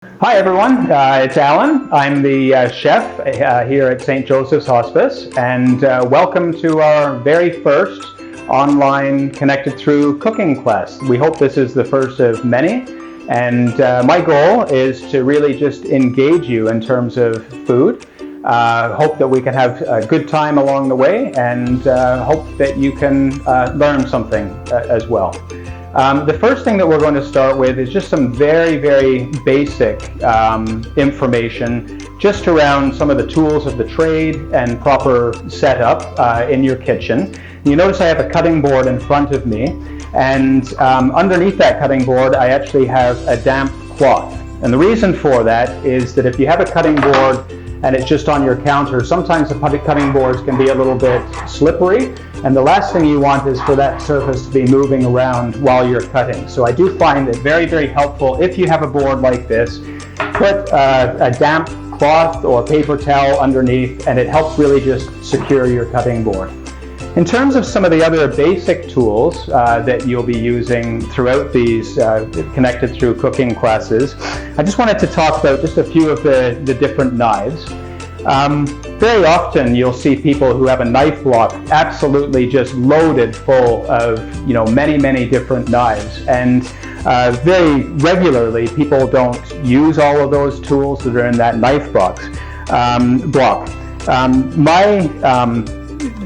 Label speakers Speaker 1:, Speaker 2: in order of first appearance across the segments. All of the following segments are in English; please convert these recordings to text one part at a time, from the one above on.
Speaker 1: Hi everyone, it's Alan. I'm the chef here at St. Joseph's Hospice, and welcome to our very first online Connected Through cooking class. We hope this is the first of many, and my goal is to really just engage you in terms of food. Hope that we can have a good time along the way, and hope that you can learn something as well. The first thing that we're going to start with is just some very basic information just around some of the tools of the trade and proper setup in your kitchen. You notice I have a cutting board in front of me, and underneath that cutting board I actually have a damp cloth. And the reason for that is that if you have a cutting board and it's just on your counter, sometimes the cutting boards can be a little bit slippery, and the last thing you want is for that surface to be moving around while you're cutting. So I do find it very helpful if you have a board like this, put a damp cloth or paper towel underneath, and it helps really just secure your cutting board. In terms of some of the other basic tools that you'll be using throughout these Connected Through cooking classes, I just wanted to talk about just a few of the different knives. Very often you'll see people who have a knife block absolutely just loaded full of many different knives, and very regularly people don't use all of those tools that are in that knife block. My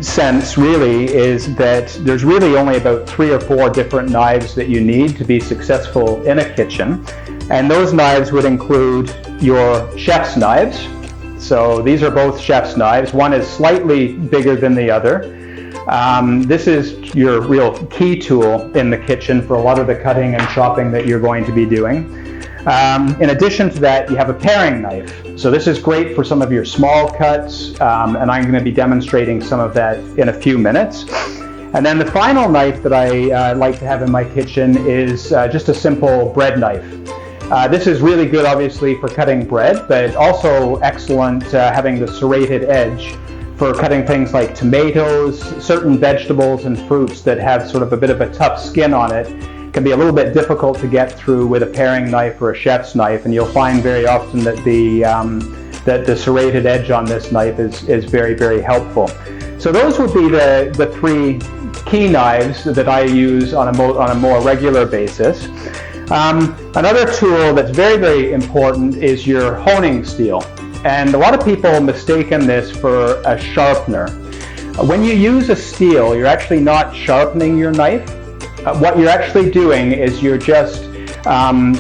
Speaker 1: sense really is that there's really only about 3 or 4 different knives that you need to be successful in a kitchen, and those knives would include your chef's knives. So these are both chef's knives. One is slightly bigger than the other. This is your real key tool in the kitchen for a lot of the cutting and chopping that you're going to be doing. In addition to that, you have a paring knife. So this is great for some of your small cuts, and I'm going to be demonstrating some of that in a few minutes. And then the final knife that I like to have in my kitchen is just a simple bread knife. This is really good, obviously, for cutting bread, but also excellent having the serrated edge for cutting things like tomatoes, certain vegetables and fruits that have sort of a bit of a tough skin on it. Can be a little bit difficult to get through with a paring knife or a chef's knife, and you'll find very often that the serrated edge on this knife is very helpful. So those would be the 3 key knives that I use on a more regular basis. Another tool that's very important is your honing steel, and a lot of people mistaken this for a sharpener. When you use a steel, you're actually not sharpening your knife. What you're actually doing is you're just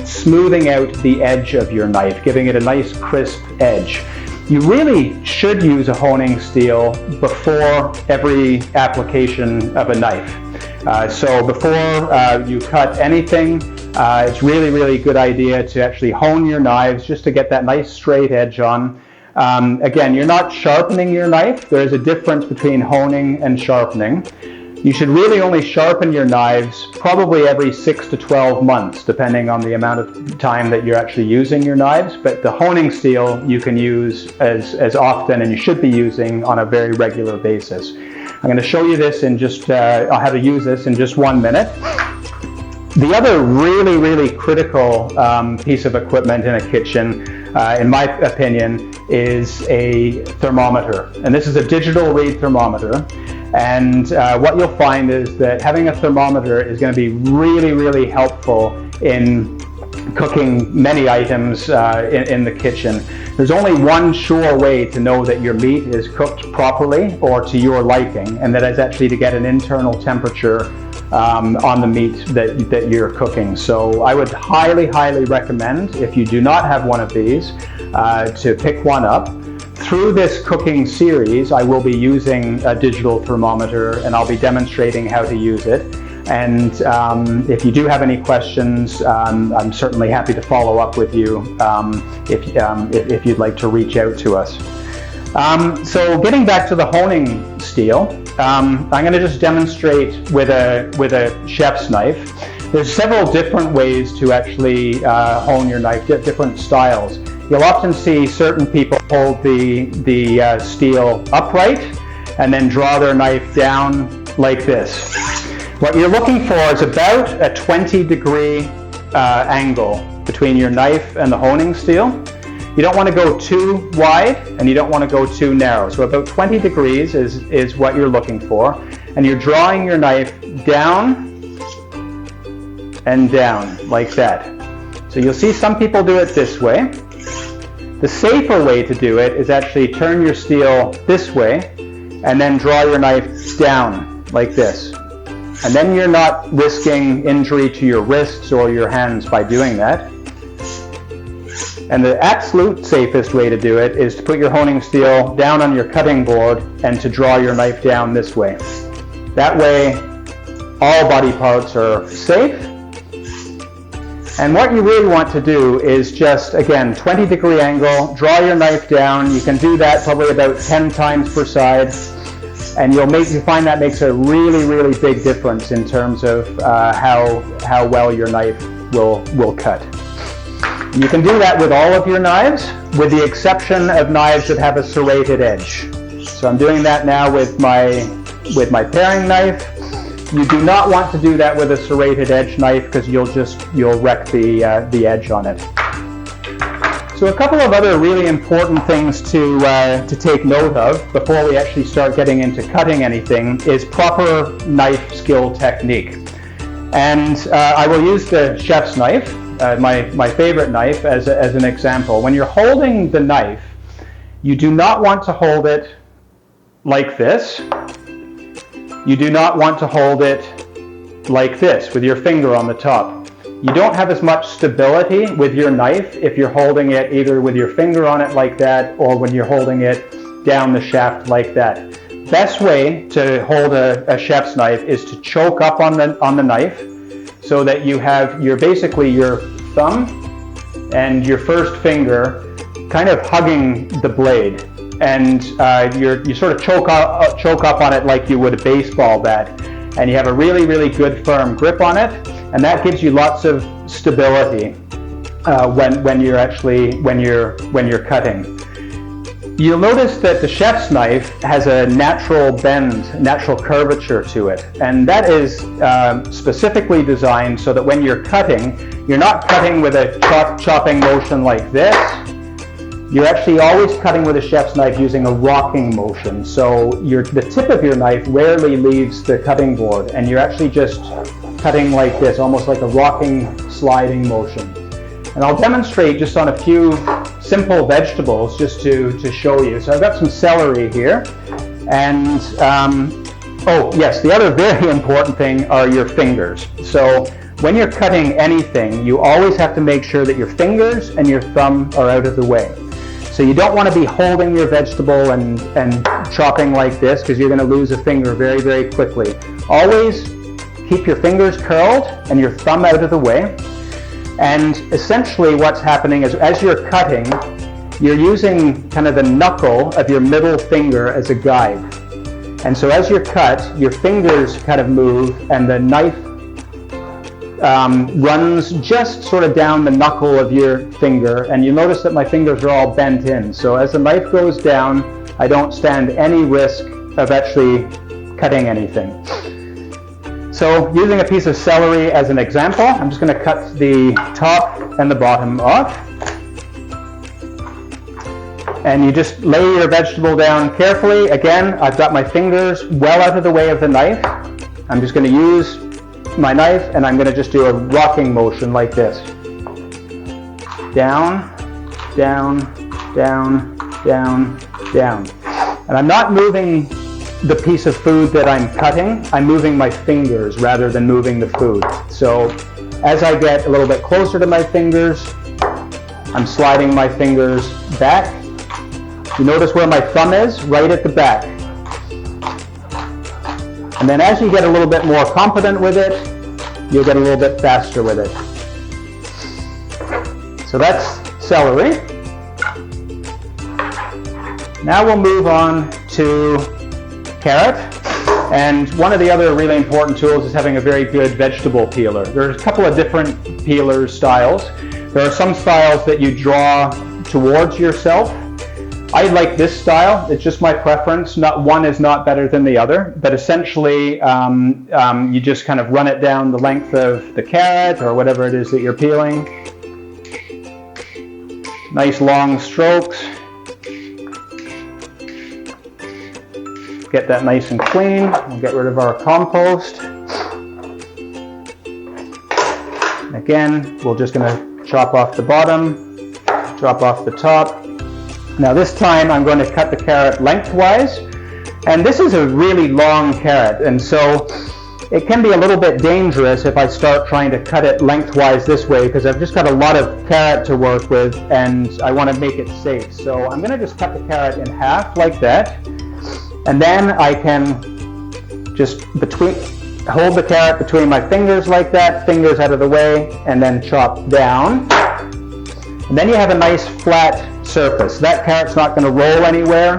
Speaker 1: smoothing out the edge of your knife, giving it a nice crisp edge. You really should use a honing steel before every application of a knife. So before you cut anything, it's really good idea to actually hone your knives just to get that nice straight edge on. Again, you're not sharpening your knife. There is a difference between honing and sharpening. You should really only sharpen your knives probably every 6 to 12 months, depending on the amount of time that you're actually using your knives. But the honing steel you can use as often, and you should be using on a very regular basis. I'm going to show you this in just how to use this in just 1 minute. The other really critical piece of equipment in a kitchen, in my opinion, is a thermometer. And this is a digital read thermometer. And what you'll find is that having a thermometer is going to be really helpful in cooking many items in the kitchen. There's only one sure way to know that your meat is cooked properly or to your liking, and that is actually to get an internal temperature on the meat that you're cooking. So I would highly recommend, if you do not have one of these, to pick one up. Through this cooking series, I will be using a digital thermometer, and I'll be demonstrating how to use it. And if you do have any questions, I'm certainly happy to follow up with you if you'd like to reach out to us. So getting back to the honing steel, I'm going to just demonstrate with a chef's knife. There's several different ways to actually hone your knife, different styles. You'll often see certain people hold the steel upright and then draw their knife down like this. What you're looking for is about a 20-degree angle between your knife and the honing steel. You don't want to go too wide and you don't want to go too narrow. So about 20 degrees is what you're looking for. And you're drawing your knife down and down like that. So you'll see some people do it this way. The safer way to do it is actually turn your steel this way and then draw your knife down like this. And then you're not risking injury to your wrists or your hands by doing that. And the absolute safest way to do it is to put your honing steel down on your cutting board and to draw your knife down this way. That way, all body parts are safe. And what you really want to do is just, again, 20-degree angle, draw your knife down. You can do that probably about 10 times per side. And you'll find that makes a really, really big difference in terms of how well your knife will cut. You can do that with all of your knives, with the exception of knives that have a serrated edge. So I'm doing that now with my paring knife. You do not want to do that with a serrated edge knife because you'll wreck the edge on it. So a couple of other really important things to take note of before we actually start getting into cutting anything is proper knife skill technique. And I will use the chef's knife, my favorite knife, as an example. When you're holding the knife, you do not want to hold it like this. You do not want to hold it like this with your finger on the top. You don't have as much stability with your knife if you're holding it either with your finger on it like that or when you're holding it down the shaft like that. Best way to hold a chef's knife is to choke up on the knife so that you have basically your thumb and your first finger kind of hugging the blade, and you sort of choke up on it like you would a baseball bat, and you have a really, really good firm grip on it, and that gives you lots of stability when you're cutting. You'll notice that the chef's knife has a natural bend, natural curvature to it, and that is specifically designed so that when you're cutting, you're not cutting with a chopping motion like this. You're actually always cutting with a chef's knife using a rocking motion. So the tip of your knife rarely leaves the cutting board, and you're actually just cutting like this, almost like a rocking, sliding motion. And I'll demonstrate just on a few simple vegetables just to show you. So I've got some celery here, and oh yes, the other very important thing are your fingers. So when you're cutting anything, you always have to make sure that your fingers and your thumb are out of the way. So you don't want to be holding your vegetable and chopping like this because you're going to lose a finger very, very quickly. Always keep your fingers curled and your thumb out of the way. And essentially what's happening is as you're cutting, you're using kind of the knuckle of your middle finger as a guide. And so as you cut, your fingers kind of move and the knife runs just sort of down the knuckle of your finger, and you'll notice that my fingers are all bent in. So as the knife goes down, I don't stand any risk of actually cutting anything. So using a piece of celery as an example, I'm just going to cut the top and the bottom off. And you just lay your vegetable down carefully. Again, I've got my fingers well out of the way of the knife. I'm just going to use my knife and I'm going to just do a rocking motion like this. Down, down, down, down, down. And I'm not moving the piece of food that I'm cutting, I'm moving my fingers rather than moving the food. So as I get a little bit closer to my fingers, I'm sliding my fingers back. You notice where my thumb is? Right at the back. And then as you get a little bit more confident with it, you'll get a little bit faster with it. So that's celery. Now we'll move on to carrot. And one of the other really important tools is having a very good vegetable peeler. There's a couple of different peeler styles. There are some styles that you draw towards yourself. I like this style. It's just my preference. One is not better than the other, but essentially you just kind of run it down the length of the carrot or whatever it is that you're peeling, Nice long strokes. Get that nice and clean. We'll get rid of our compost. Again, we're just going to chop off the bottom, chop off the top. Now this time I'm going to cut the carrot lengthwise. And this is a really long carrot, and so it can be a little bit dangerous if I start trying to cut it lengthwise this way, because I've just got a lot of carrot to work with and I want to make it safe. So I'm going to just cut the carrot in half like that, and then I can just hold the carrot between my fingers like that, fingers out of the way, and then chop down. And then you have a nice flat surface. That carrot's not going to roll anywhere.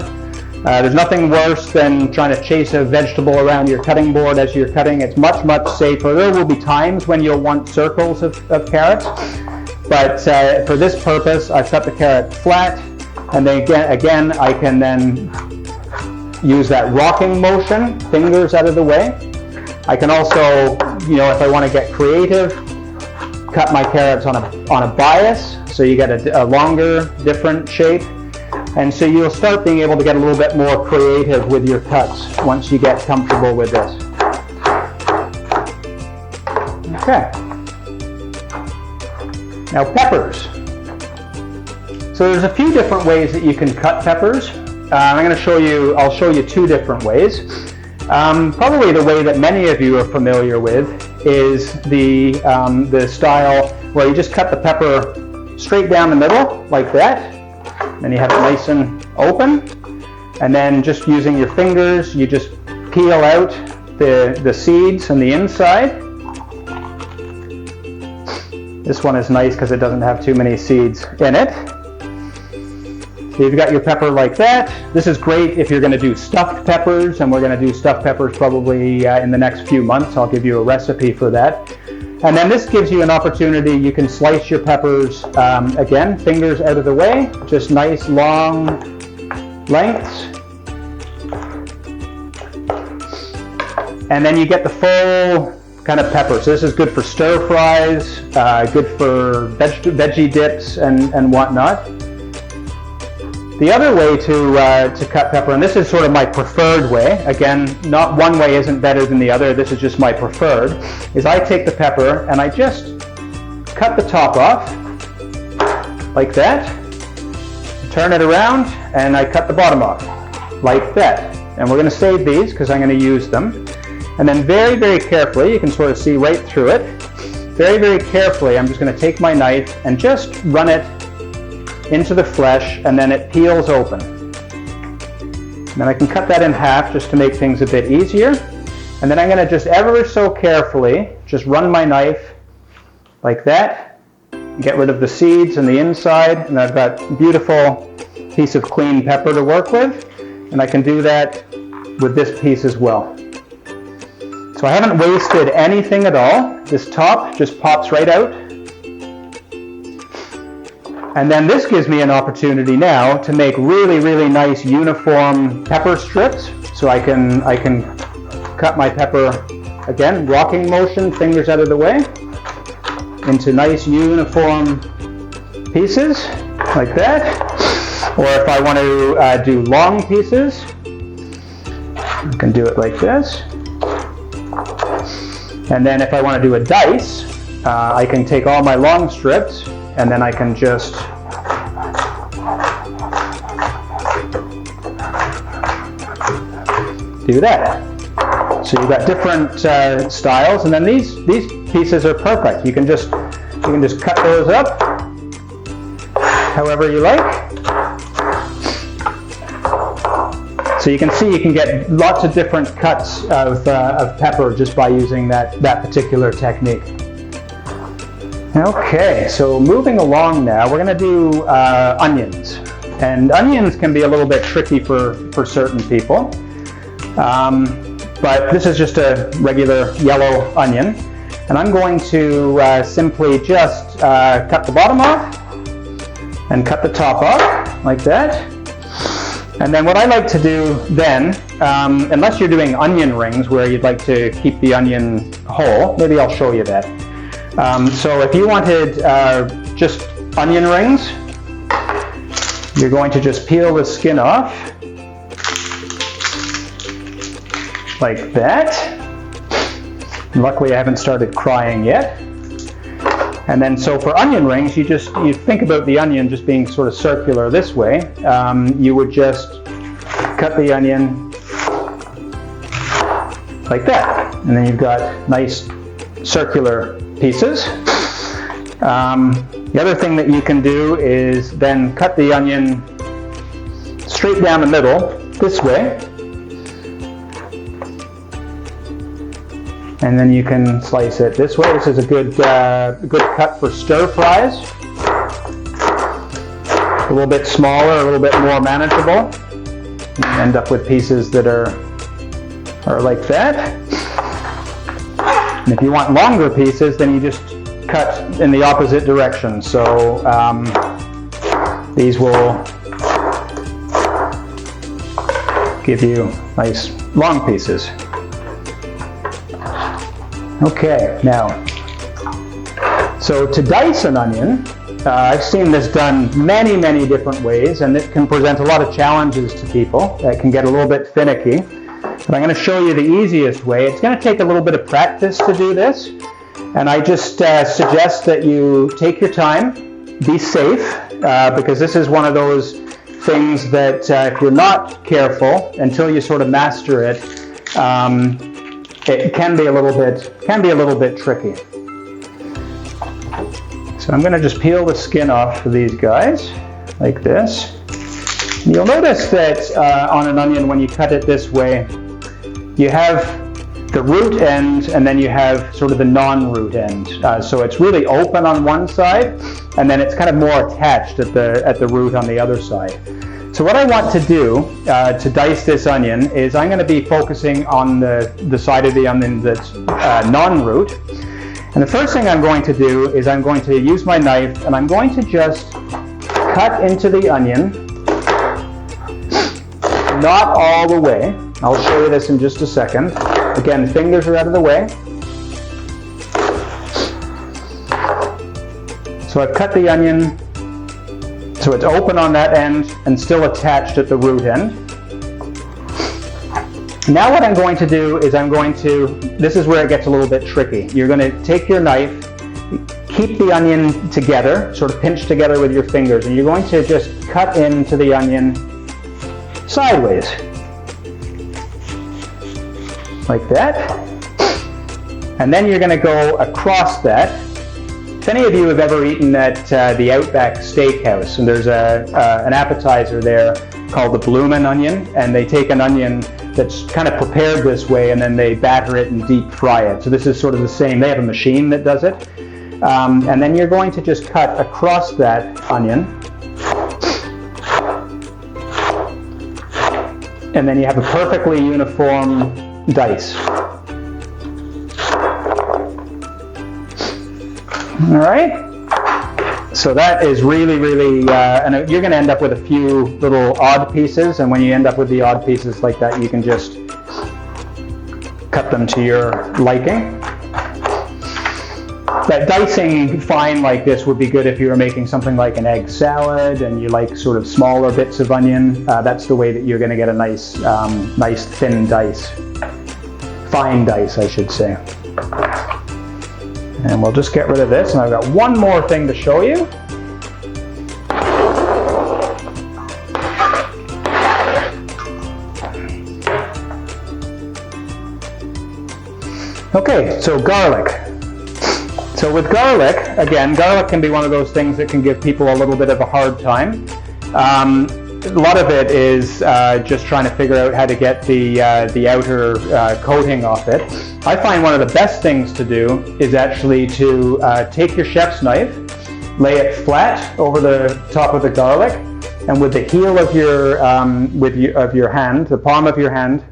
Speaker 1: There's nothing worse than trying to chase a vegetable around your cutting board as you're cutting. It's much, much safer. There will be times when you'll want circles of carrots, but for this purpose, I've cut the carrot flat, and then again, I can then use that rocking motion, fingers out of the way. I can also, if I want to get creative, cut my carrots on a bias, so you get a longer, different shape. And so you'll start being able to get a little bit more creative with your cuts once you get comfortable with this. Okay. Now peppers. So there's a few different ways that you can cut peppers. I'll show you two different ways. Probably the way that many of you are familiar with is the style where you just cut the pepper straight down the middle like that. Then you have it nice and open, and then just using your fingers, you just peel out the seeds and the inside. This one is nice because it doesn't have too many seeds in it. So you've got your pepper like that. This is great if you're going to do stuffed peppers, and we're going to do stuffed peppers probably in the next few months. I'll give you a recipe for that. And then this gives you an opportunity. You can slice your peppers, again, fingers out of the way, just nice long lengths. And then you get the full kind of pepper. So this is good for stir fries, good for veggie dips and whatnot. The other way to cut pepper, and this is sort of my preferred way, again, not one way isn't better than the other, this is just my preferred, is I take the pepper and I just cut the top off, like that, turn it around, and I cut the bottom off, like that. And we're going to save these because I'm going to use them. And then very, very carefully, you can sort of see right through it, very, very carefully, I'm just going to take my knife and just run it into the flesh, and then it peels open. And then I can cut that in half just to make things a bit easier. And then I'm going to just ever so carefully just run my knife like that, get rid of the seeds and the inside, and I've got a beautiful piece of clean pepper to work with. And I can do that with this piece as well. So I haven't wasted anything at all. This top just pops right out. And then this gives me an opportunity now to make really, really nice uniform pepper strips. So I can cut my pepper, again, rocking motion, fingers out of the way, into nice uniform pieces, like that. Or if I want to do long pieces, I can do it like this. And then if I want to do a dice, I can take all my long strips, and then I can just do that. So you've got different styles, and then these pieces are perfect. You can just cut those up however you like. So you can see you can get lots of different cuts of pepper just by using that particular technique. Okay, so moving along now, we're going to do onions. And onions can be a little bit tricky for certain people. But this is just a regular yellow onion. And I'm going to simply just cut the bottom off and cut the top off, like that. And then what I like to do then, unless you're doing onion rings where you'd like to keep the onion whole, maybe I'll show you that. So if you wanted just onion rings, You're going to just peel the skin off, like that. And luckily I haven't started crying yet. And then so for onion rings, you think about the onion just being sort of circular this way. You would just cut the onion like that. And then you've got nice circular pieces. The other thing that you can do is then cut the onion straight down the middle this way. And then you can slice it this way. This is a good cut for stir fries. A little bit smaller, a little bit more manageable. You end up with pieces that are like that. And if you want longer pieces, then you just cut in the opposite direction. So these will give you nice long pieces. Okay, now, so to dice an onion, I've seen this done many, many different ways, and it can present a lot of challenges to people. It can get a little bit finicky. But I'm going to show you the easiest way. It's going to take a little bit of practice to do this, and I just suggest that you take your time, be safe, because this is one of those things that if you're not careful until you sort of master it, it can be a little bit tricky. So I'm going to just peel the skin off for these guys, like this. And you'll notice that on an onion, when you cut it this way, you have the root end, and then you have sort of the non-root end. So it's really open on one side, and then it's kind of more attached at the root on the other side. So what I want to do to dice this onion is I'm going to be focusing on the side of the onion that's non-root. And the first thing I'm going to do is I'm going to use my knife, and I'm going to just cut into the onion, not all the way. I'll show you this in just a second. Again, fingers are out of the way. So I've cut the onion so it's open on that end and still attached at the root end. Now what I'm going to do is this is where it gets a little bit tricky. You're going to take your knife, keep the onion together, sort of pinch together with your fingers, and you're going to just cut into the onion sideways. Like that. And then you're going to go across that. If any of you have ever eaten at the Outback Steakhouse, and there's an appetizer there called the bloomin' onion, and they take an onion that's kind of prepared this way, and then they batter it and deep fry it. So this is sort of the same. They have a machine that does it. And then you're going to just cut across that onion. And then you have a perfectly uniform dice. All right, so that is really, and you're going to end up with a few little odd pieces, and when you end up with the odd pieces like that, you can just cut them to your liking. That dicing fine like this would be good if you were making something like an egg salad and you like sort of smaller bits of onion. That's the way that you're going to get a nice, nice thin dice. Fine dice, I should say. And we'll just get rid of this, and I've got one more thing to show you. Okay, so garlic. So with garlic, again, garlic can be one of those things that can give people a little bit of a hard time. A lot of it is just trying to figure out how to get the outer coating off it. I find one of the best things to do is actually to take your chef's knife, lay it flat over the top of the garlic, and with the heel of your hand, the palm of your hand,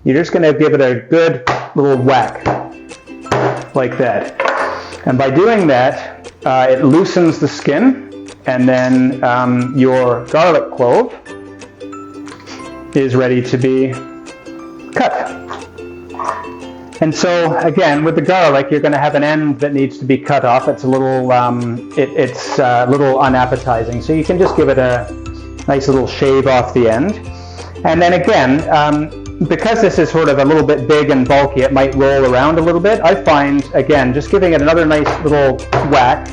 Speaker 1: you're just going to give it a good little whack, like that. And by doing that, it loosens the skin, and then your garlic clove is ready to be cut. And so again, with the garlic, you're going to have an end that needs to be cut off. It's a little, it's a little unappetizing. So you can just give it a Nice little shave off the end. And then again, because this is sort of a little bit big and bulky, it might roll around a little bit. I find, again, just giving it another nice little whack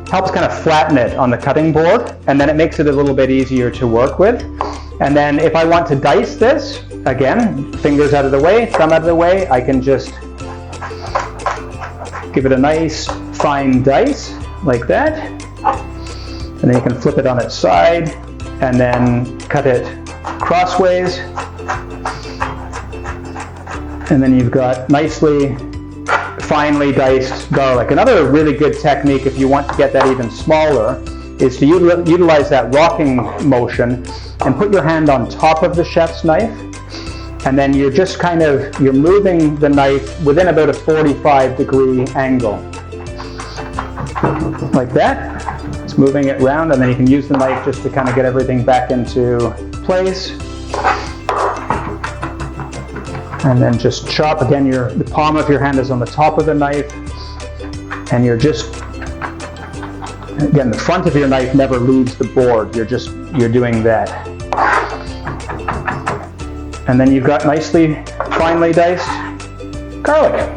Speaker 1: helps kind of flatten it on the cutting board, and then it makes it a little bit easier to work with. And then if I want to dice this, again, fingers out of the way, thumb out of the way, I can just give it a nice fine dice like that. And then you can flip it on its side and then cut it crossways. And then you've got nicely finely diced garlic. Another really good technique, if you want to get that even smaller, is to utilize that rocking motion and put your hand on top of the chef's knife, and then you're just you're moving the knife within about a 45-degree angle. Like that. It's moving it around, and then you can use the knife just to kind of get everything back into place. And then just chop. Again, the palm of your hand is on the top of the knife, and you're just, again, the front of your knife never leaves the board. You're doing that. And then you've got nicely finely diced garlic.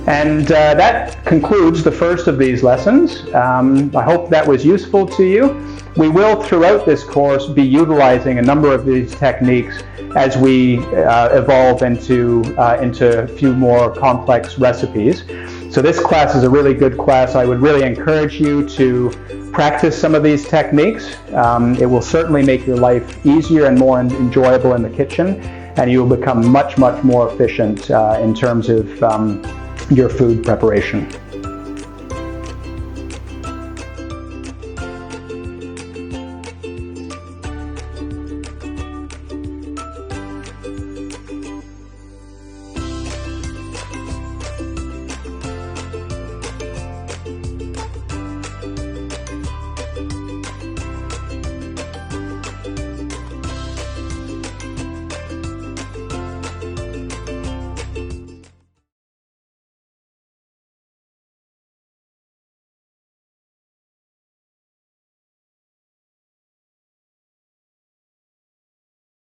Speaker 1: And that concludes the first of these lessons. I hope that was useful to you. We will, throughout this course, be utilizing a number of these techniques as we evolve into a few more complex recipes. So this class is a really good class. I would really encourage you to practice some of these techniques. It will certainly make your life easier and more enjoyable in the kitchen, and you will become much, much more efficient in terms of your food preparation.